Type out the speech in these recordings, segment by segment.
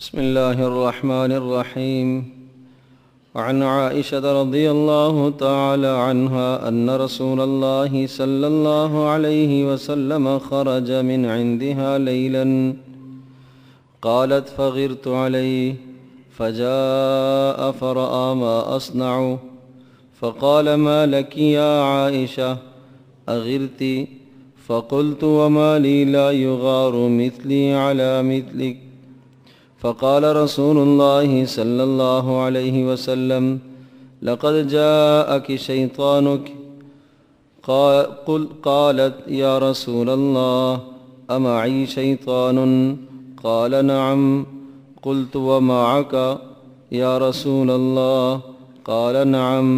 بسم الله الرحمن الرحيم. وعن عائشة رضي الله تعالى عنها أن رسول الله صلى الله عليه وسلم خرج من عندها ليلا قالت فغرت عليه فجاء فرأى ما أصنع فقال ما لك يا عائشة أغرت؟ فقلت وما لي لا يغار مثلي على مثلك؟ فقال رسول الله صلى الله عليه وسلم لقد جاءك شيطانك. قالت يا رسول الله أمعي شيطان؟ قال نعم. قلت ومعك يا رسول الله؟ قال نعم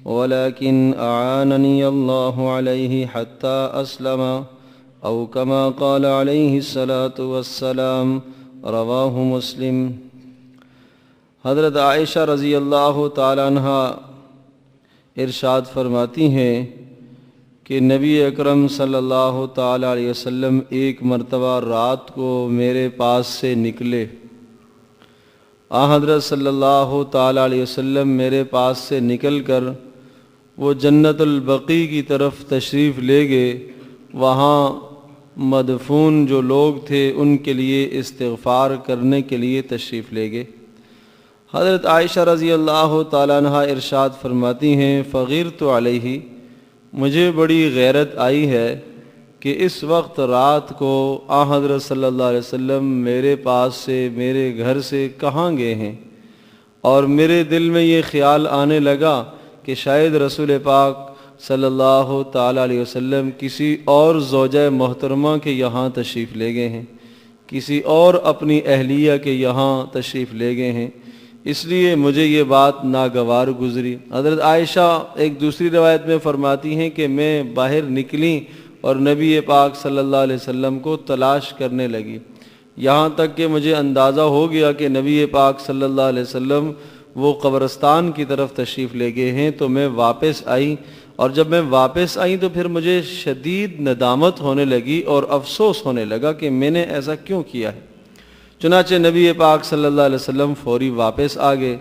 ولكن أعانني الله عليه حتى أسلم أو كما قال عليه الصلاة والسلام. رواہ مسلم. حضرت عائشہ رضی اللہ تعالی عنہ ارشاد فرماتی ہیں کہ نبی اکرم صلی اللہ تعالی علیہ وسلم ایک مرتبہ رات کو میرے پاس سے نکلے. حضرت صلی اللہ تعالی علیہ وسلم میرے پاس سے نکل کر وہ جنت البقیع کی طرف تشریف لے گئے. وہاں مدفون جو لوگ تھے ان کے لیے استغفار کرنے کے لیے تشریف لے گئے. حضرت عائشہ رضی اللہ تعالیٰ عنہ ارشاد فرماتی ہیں فغرت علیہ، مجھے بڑی غیرت آئی ہے کہ اس وقت رات کو حضرت صلی اللہ علیہ وسلم میرے پاس سے میرے گھر سے کہاں گئے ہیں، اور میرے دل میں یہ خیال آنے لگا کہ شاید رسول پاک صلی اللہ تعالیٰ علیہ وسلم کسی اور زوجہ محترمہ کے یہاں تشریف لے گئے ہیں، کسی اور اپنی اہلیہ کے یہاں تشریف لے گئے ہیں، اس لیے مجھے یہ بات ناگوار گزری. حضرت عائشہ ایک دوسری روایت میں فرماتی ہیں کہ میں باہر نکلی اور نبی پاک صلی اللہ علیہ وسلم کو تلاش کرنے لگی، یہاں تک کہ مجھے اندازہ ہو گیا کہ نبی پاک صلی اللہ علیہ وسلم وہ قبرستان کی طرف تشریف لے گئے ہیں. تو میں واپس آئی، اور جب میں واپس آئی تو پھر مجھے شدید ندامت ہونے لگی اور افسوس ہونے لگا کہ میں نے ایسا کیوں کیا ہے. چنانچہ نبی پاک صلی اللہ علیہ وسلم فوری واپس آ گئے.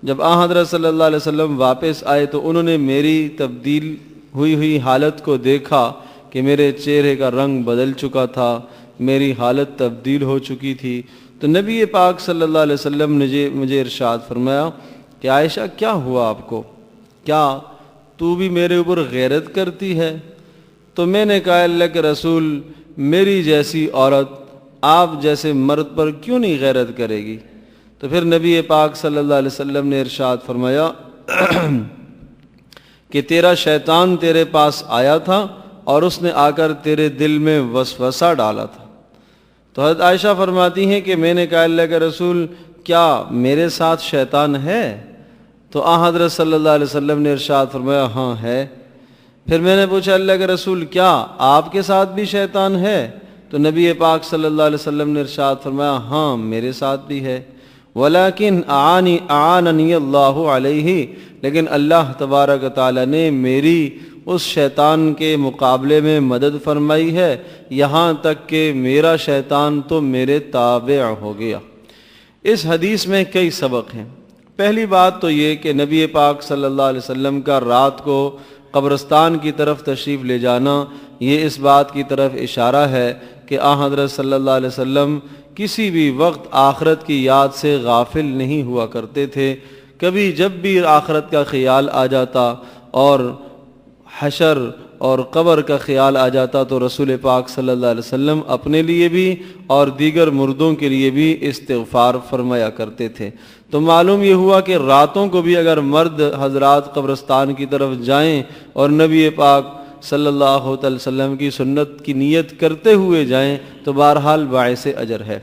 جب حضرت صلی اللہ علیہ وسلم واپس آئے تو انہوں نے میری تبدیل ہوئی حالت کو دیکھا کہ میرے چہرے کا رنگ بدل چکا تھا، میری حالت تبدیل ہو چکی تھی. تو نبی پاک صلی اللہ علیہ وسلم نے مجھے ارشاد فرمایا کہ عائشہ کیا ہوا آپ کو، کیا تو بھی میرے اوپر غیرت کرتی ہے؟ تو میں نے کہا اللہ کے رسول، میری جیسی عورت آپ جیسے مرد پر کیوں نہیں غیرت کرے گی؟ تو پھر نبی پاک صلی اللہ علیہ وسلم نے ارشاد فرمایا کہ تیرا شیطان تیرے پاس آیا تھا اور اس نے آ کر تیرے دل میں وسوسہ ڈالا تھا. تو حضرت عائشہ فرماتی ہیں کہ میں نے کہا اللہ کے رسول، کیا میرے ساتھ شیطان ہے؟ تو حضرت صلی اللہ علیہ وسلم نے ارشاد فرمایا ہاں ہے. پھر میں نے پوچھا اللہ کے رسول کیا آپ کے ساتھ بھی شیطان ہے؟ تو نبی پاک صلی اللہ علیہ وسلم نے ارشاد فرمایا ہاں میرے ساتھ بھی ہے. ولیکن اعاننی اللہ علیہ، لیکن اللہ تبارک و تعالی نے میری اس شیطان کے مقابلے میں مدد فرمائی ہے، یہاں تک کہ میرا شیطان تو میرے تابع ہو گیا. اس حدیث میں کئی سبق ہیں. پہلی بات تو یہ کہ نبی پاک صلی اللہ علیہ وسلم کا رات کو قبرستان کی طرف تشریف لے جانا یہ اس بات کی طرف اشارہ ہے کہ حضرت صلی اللہ علیہ وسلم کسی بھی وقت آخرت کی یاد سے غافل نہیں ہوا کرتے تھے. کبھی جب بھی آخرت کا خیال آ جاتا اور حشر اور قبر کا خیال آ جاتا تو رسول پاک صلی اللہ علیہ وسلم اپنے لیے بھی اور دیگر مردوں کے لیے بھی استغفار فرمایا کرتے تھے. تو معلوم یہ ہوا کہ راتوں کو بھی اگر مرد حضرات قبرستان کی طرف جائیں اور نبی پاک صلی اللہ علیہ وسلم کی سنت کی نیت کرتے ہوئے جائیں تو بہرحال باعث اجر ہے.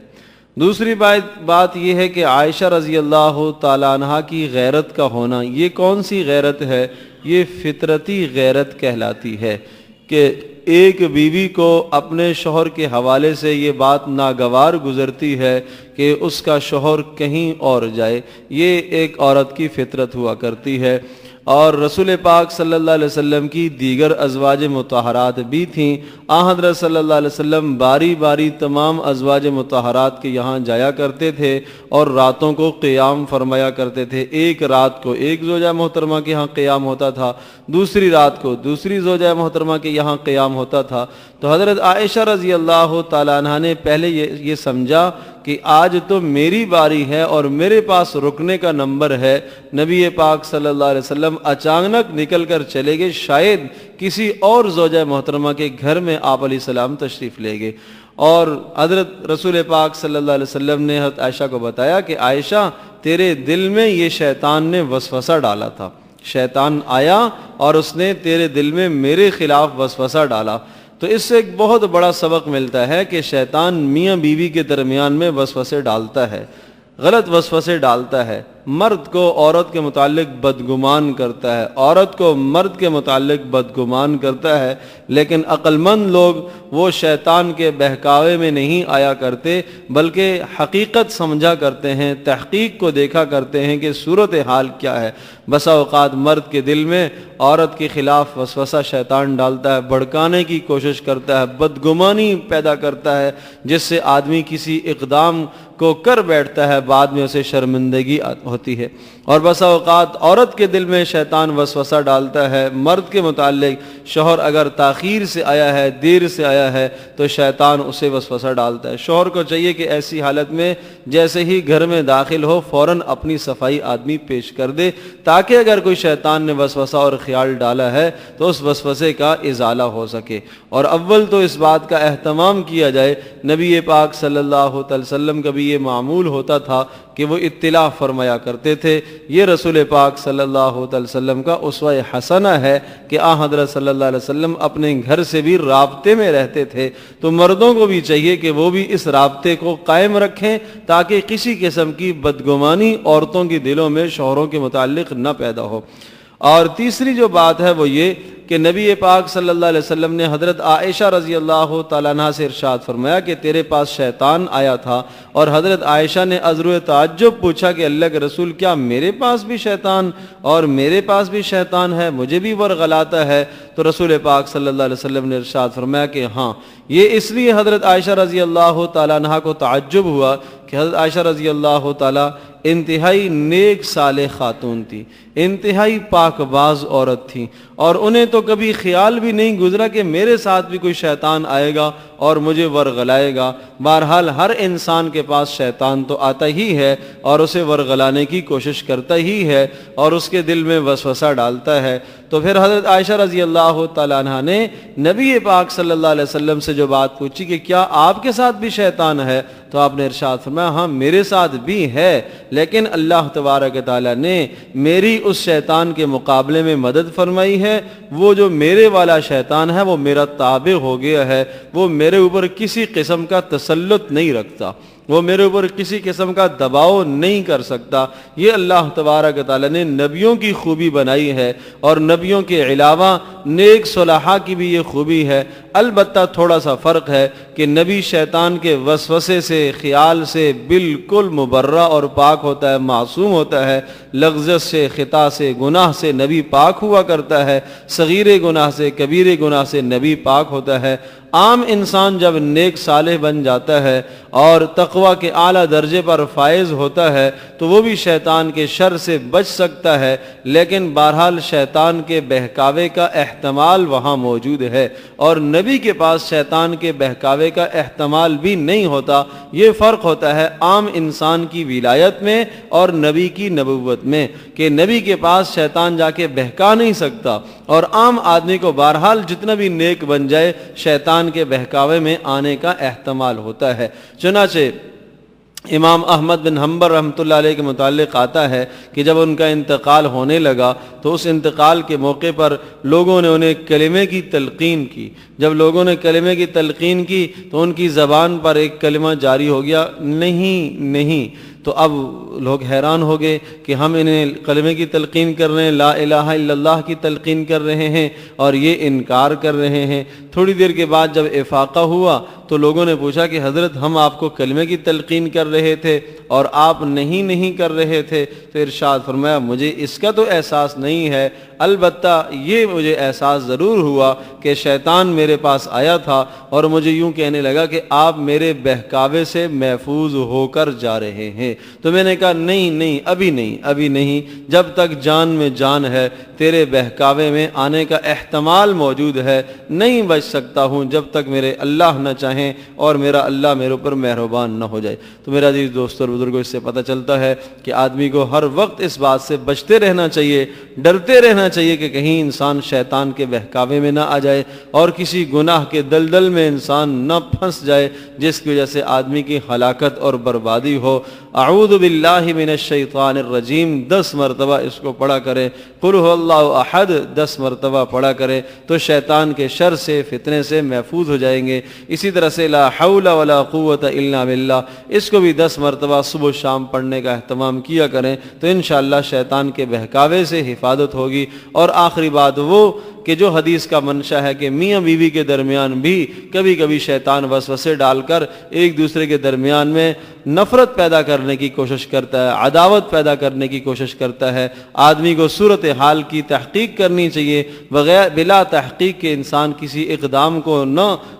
دوسری بات یہ ہے کہ عائشہ رضی اللہ تعالیٰ عنہ کی غیرت کا ہونا، یہ کون سی غیرت ہے؟ یہ فطرتی غیرت کہلاتی ہے کہ ایک بیوی کو اپنے شوہر کے حوالے سے یہ بات ناگوار گزرتی ہے کہ اس کا شوہر کہیں اور جائے. یہ ایک عورت کی فطرت ہوا کرتی ہے. اور رسول پاک صلی اللہ علیہ وسلم کی دیگر ازواج مطہرات بھی تھیں۔ حضرت صلی اللہ علیہ وسلم باری باری تمام ازواج مطہرات کے یہاں جایا کرتے تھے اور راتوں کو قیام فرمایا کرتے تھے۔ ایک رات کو ایک زوجہ محترمہ کے یہاں قیام ہوتا تھا، دوسری رات کو دوسری زوجہ محترمہ کے یہاں قیام ہوتا تھا۔ تو حضرت عائشہ رضی اللہ تعالیٰ عنہ نے پہلے یہ سمجھا کہ آج تو میری باری ہے اور میرے پاس رکنے کا نمبر ہے۔ نبی پاک صلی اللہ علیہ وسلم اچانک نکل کر چلے گئے، شاید کسی اور زوجہ محترمہ کے گھر میں آپ علیہ السلام تشریف لے گئے، اور حضرت رسول پاک صلی اللہ علیہ وسلم نے حضرت عائشہ کو بتایا کہ عائشہ تیرے دل میں یہ شیطان نے وسوسہ ڈالا تھا، شیطان آیا اور اس نے تیرے دل میں میرے خلاف وسوسہ ڈالا۔ تو اس سے ایک بہت بڑا سبق ملتا ہے کہ شیطان میاں بیوی کے درمیان میں وسوسے ڈالتا ہے، غلط وسوسے ڈالتا ہے، مرد کو عورت کے متعلق بدگمان کرتا ہے، عورت کو مرد کے متعلق بدگمان کرتا ہے، لیکن عقل مند لوگ وہ شیطان کے بہکاوے میں نہیں آیا کرتے، بلکہ حقیقت سمجھا کرتے ہیں، تحقیق کو دیکھا کرتے ہیں کہ صورتحال کیا ہے۔ بسا اوقات مرد کے دل میں عورت کے خلاف وسوسہ شیطان ڈالتا ہے، بھڑکانے کی کوشش کرتا ہے، بدگمانی پیدا کرتا ہے، جس سے آدمی کسی اقدام کو کر بیٹھتا ہے، بعد میں اسے شرمندگی ہوتی ہے۔ اور بسا اوقات عورت کے دل میں شیطان وسوسہ ڈالتا ہے مرد کے متعلق، شوہر اگر تاخیر سے آیا ہے، دیر سے آیا ہے، تو شیطان اسے وسوسہ ڈالتا ہے۔ شوہر کو چاہیے کہ ایسی حالت میں جیسے ہی گھر میں داخل ہو فوراً اپنی صفائی آدمی پیش کر دے، تاکہ اگر کوئی شیطان نے وسوسہ اور خیال ڈالا ہے تو اس وسوسے کا ازالہ ہو سکے۔ اور اول تو اس بات کا اہتمام کیا جائے، نبی پاک صلی اللہ علیہ وسلم کا بھی یہ معمول ہوتا تھا کہ وہ اطلاع فرمایا کرتے تھے۔ یہ رسول پاک صلی اللہ علیہ وسلم کا اسوہ حسنہ ہے کہ حضرت صلی اللہ علیہ وسلم اپنے گھر سے بھی رابطے میں رہتے تھے، تو مردوں کو بھی چاہیے کہ وہ بھی اس رابطے کو قائم رکھیں تاکہ کسی قسم کی بدگمانی عورتوں کے دلوں میں شوہروں کے متعلق نہ پیدا ہو۔ اور تیسری جو بات ہے وہ یہ کہ نبی پاک صلی اللہ علیہ وسلم نے حضرت عائشہ رضی اللہ تعالیٰ عنہ سے ارشاد فرمایا کہ تیرے پاس شیطان آیا تھا، اور حضرت عائشہ نے عذر تعجب پوچھا کہ اللہ کے رسول کیا میرے پاس بھی شیطان اور میرے پاس بھی شیطان ہے، مجھے بھی ورغلاتا ہے؟ تو رسول پاک صلی اللہ علیہ وسلم نے ارشاد فرمایا کہ ہاں، یہ اس لیے حضرت عائشہ رضی اللہ تعالیٰ عنہ کو تعجب ہوا کہ حضرت عائشہ رضی اللہ تعالیٰ انتہائی نیک صالح خاتون تھی، انتہائی پاک باز عورت تھی، اور انہیں تو کبھی خیال بھی نہیں گزرا کہ میرے ساتھ بھی کوئی شیطان آئے گا اور مجھے ورغلائے گا۔ بہرحال ہر انسان کے پاس شیطان تو آتا ہی ہے اور اسے ورغلانے کی کوشش کرتا ہی ہے اور اس کے دل میں وسوسہ ڈالتا ہے۔ تو پھر حضرت عائشہ رضی اللہ تعالیٰ عنہ نے نبی پاک صلی اللہ علیہ وسلم سے جو بات پوچھی کہ کیا آپ کے ساتھ بھی شیطان ہے، تو آپ نے ارشاد فرمایا ہاں میرے ساتھ بھی ہے، لیکن اللہ تبارک تعالیٰ نے میری اس شیطان کے مقابلے میں مدد فرمائی ہے۔ وہ جو میرے والا شیطان ہے وہ میرا تابع ہو گیا ہے، وہ میرے اوپر کسی قسم کا تسلط نہیں رکھتا، وہ میرے اوپر کسی قسم کا دباؤ نہیں کر سکتا۔ یہ اللہ تبارک تعالیٰ نے نبیوں کی خوبی بنائی ہے، اور نبیوں کے علاوہ نیک صلحاء کی بھی یہ خوبی ہے۔ البتہ تھوڑا سا فرق ہے کہ نبی شیطان کے وسوسے سے، خیال سے بالکل مبرہ اور پاک ہوتا ہے، معصوم ہوتا ہے، لغزش سے، خطا سے، گناہ سے نبی پاک ہوا کرتا ہے، صغیر گناہ سے، کبیر گناہ سے نبی پاک ہوتا ہے۔ عام انسان جب نیک صالح بن جاتا ہے اور تقوی کے اعلیٰ درجے پر فائز ہوتا ہے تو وہ بھی شیطان کے شر سے بچ سکتا ہے، لیکن بہرحال شیطان کے بہکاوے کا احتمال وہاں موجود ہے، اور نبی کے پاس شیطان کے بہکاوے کا احتمال بھی نہیں ہوتا۔ یہ فرق ہوتا ہے عام انسان کی ولایت میں اور نبی کی نبوت میں، کہ نبی کے پاس شیطان جا کے بہکا نہیں سکتا، اور عام آدمی کو بہرحال جتنا بھی نیک بن جائے شیطان کے بہکاوے میں آنے کا احتمال ہوتا ہے۔ چنانچہ امام احمد بن حنبل رحمۃ اللہ علیہ کے متعلق آتا ہے کہ جب ان کا انتقال ہونے لگا تو اس انتقال کے موقع پر لوگوں نے انہیں کلمے کی تلقین کی۔ جب لوگوں نے کلمے کی تلقین کی تو ان کی زبان پر ایک کلمہ جاری ہو گیا، نہیں نہیں۔ تو اب لوگ حیران ہو گئے کہ ہم انہیں کلمے کی تلقین کر رہے ہیں، لا الہ الا اللہ کی تلقین کر رہے ہیں اور یہ انکار کر رہے ہیں۔ تھوڑی دیر کے بعد جب افاقہ ہوا تو لوگوں نے پوچھا کہ حضرت ہم آپ کو کلمے کی تلقین کر رہے تھے اور آپ نہیں کر رہے تھے۔ تو ارشاد فرمایا مجھے اس کا تو احساس نہیں ہے، البتہ یہ مجھے احساس ضرور ہوا کہ شیطان میرے پاس آیا تھا اور مجھے یوں کہنے لگا کہ آپ میرے بہکاوے سے محفوظ ہو کر جا رہے ہیں۔ تو میں نے کہا نہیں ابھی نہیں، جب تک جان میں جان ہے تیرے بہکاوے میں آنے کا احتمال موجود ہے، نہیں بچ سکتا ہوں جب تک میرے اللہ نہ چاہیں اور میرا اللہ میرے اوپر مہربان نہ ہو جائے۔ تو میرا عزیز دوستو اور بزرگوں، اس سے پتہ چلتا ہے کہ آدمی کو ہر وقت اس بات سے بچتے رہنا چاہیے، ڈرتے رہنا چاہیے کہ کہیں انسان شیطان کے بہکاوے میں نہ آ جائے اور کسی گناہ کے دلدل میں انسان نہ پھنس جائے جس کی وجہ سے آدمی کی ہلاکت اور بربادی ہو۔ اعوذ باللہ من الشیطان الرجیم 10 مرتبہ اس کو پڑھا کرے، قل هو اللہ احد 10 مرتبہ پڑھا کرے تو شیطان کے شر سے، فتنے سے محفوظ ہو جائیں گے۔ اسی طرح سے لا حول ولا قوت الا باللہ، اس کو بھی 10 مرتبہ صبح و شام پڑھنے کا اہتمام کیا کریں تو انشاءاللہ شیطان کے بہکاوے سے حفاظت ہوگی۔ اور آخری بات وہ کہ جو حدیث کا منشا ہے کہ میاں بیوی کے درمیان بھی کبھی کبھی شیطان وسوسے ڈال کر ایک دوسرے کے درمیان میں نفرت پیدا کرنے کی کوشش کرتا ہے، عداوت پیدا کرنے کی کوشش کرتا ہے۔ آدمی کو صورتحال کی تحقیق کرنی چاہیے، بغیر بلا تحقیق کے انسان کسی اقدام کو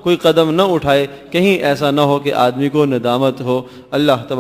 کوئی قدم نہ اٹھائے، کہیں ایسا نہ ہو کہ آدمی کو ندامت ہو۔ اللہ